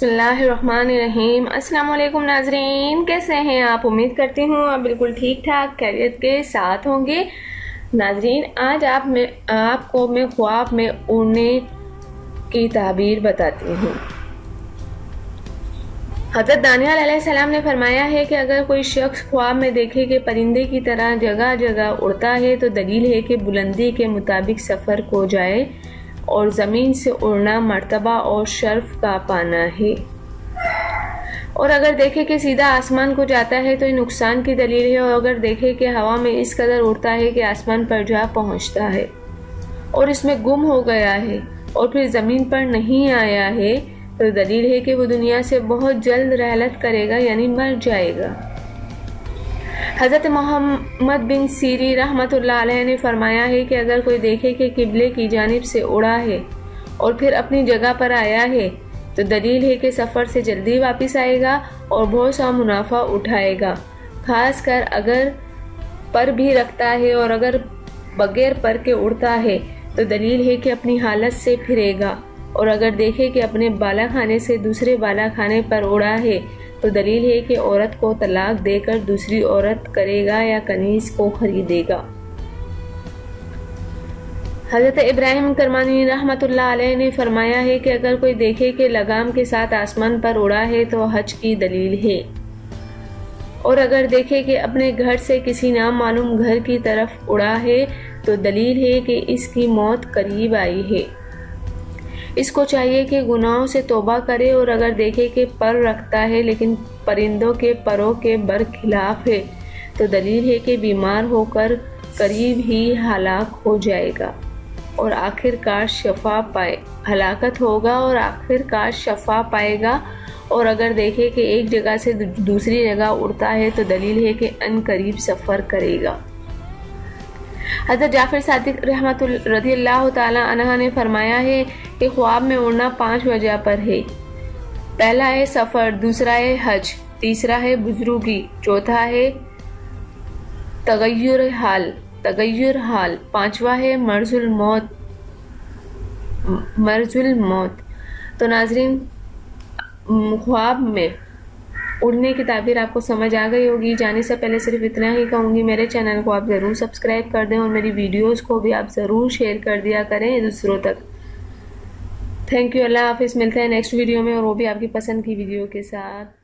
بسم اللہ الرحمن الرحیم۔ السلام علیکم ناظرین، کیسے ہیں آپ؟ امید کرتی ہوں آپ بالکل ٹھیک ٹھاک خیریت کے ساتھ ہوں گے۔ ناظرین، آج آپ کو میں خواب میں اڑنے کی تعبیر بتاتی ہوں۔ حضرت دانیال علیہ السلام نے فرمایا ہے کہ اگر کوئی شخص خواب میں دیکھے کہ پرندے کی طرح جگہ جگہ اڑتا ہے تو دلیل ہے کہ بلندی کے مطابق سفر کو جائے اور زمین سے اڑنا مرتبہ اور شرف کا پانا ہے، اور اگر دیکھے کہ سیدھا آسمان کو جاتا ہے تو یہ نقصان کی دلیل ہے، اور اگر دیکھے کہ ہوا میں اس قدر اڑتا ہے کہ آسمان پر جا پہنچتا ہے اور اس میں گم ہو گیا ہے اور پھر زمین پر نہیں آیا ہے تو دلیل ہے کہ وہ دنیا سے بہت جلد رحلت کرے گا، یعنی مر جائے گا۔ حضرت محمد بن سیری رحمۃ اللہ علیہ نے فرمایا ہے کہ اگر کوئی دیکھے کہ قبلے کی جانب سے اڑا ہے اور پھر اپنی جگہ پر آیا ہے تو دلیل ہے کہ سفر سے جلدی واپس آئے گا اور بہت سا منافع اٹھائے گا، خاص کر اگر پر بھی رکھتا ہے، اور اگر بغیر پر کے اڑتا ہے تو دلیل ہے کہ اپنی حالت سے پھرے گا، اور اگر دیکھے کہ اپنے بالا خانے سے دوسرے بالا خانے پر اڑا ہے تو دلیل ہے کہ عورت کو طلاق دے کر دوسری عورت کرے گا یا کنیز کو خریدے گا۔ حضرت ابراہیم کرمانی رحمۃ اللہ علیہ نے فرمایا ہے کہ اگر کوئی دیکھے کہ لگام کے ساتھ آسمان پر اڑا ہے تو حج کی دلیل ہے، اور اگر دیکھے کہ اپنے گھر سے کسی نامعلوم گھر کی طرف اڑا ہے تو دلیل ہے کہ اس کی موت قریب آئی ہے، اس کو چاہیے کہ گناہوں سے توبہ کرے، اور اگر دیکھے کہ پر رکھتا ہے لیکن پرندوں کے پروں کے برخلاف ہے تو دلیل ہے کہ بیمار ہو کر قریب ہی ہلاک ہو جائے گا اور آخر کار ہلاکت ہوگا اور آخر کار شفا پائے گا، اور اگر دیکھے کہ ایک جگہ سے دوسری جگہ اڑتا ہے تو دلیل ہے کہ ان قریب سفر کرے گا۔ حضرت جعفر صادق رضی اللہ تعالی عنہ نے فرمایا ہے کہ خواب میں اڑنا 5 وجہ پر ہے۔ پہلا ہے سفر، دوسرا ہے حج، تیسرا ہے بزرگی، چوتھا ہے تغیر حال، پانچواں ہے مرض الموت۔ تو ناظرین، خواب میں اڑنے کی تعبیر آپ کو سمجھ آ گئی ہوگی۔ جانے سے پہلے صرف اتنا ہی کہوں گی، میرے چینل کو آپ ضرور سبسکرائب کر دیں اور میری ویڈیوز کو بھی آپ ضرور شیئر کر دیا کریں دوسروں تک۔ تھینک یو، اللہ حافظ، ملتے ہیں نیکسٹ ویڈیو میں، اور وہ بھی آپ کی پسند کی ویڈیو کے ساتھ۔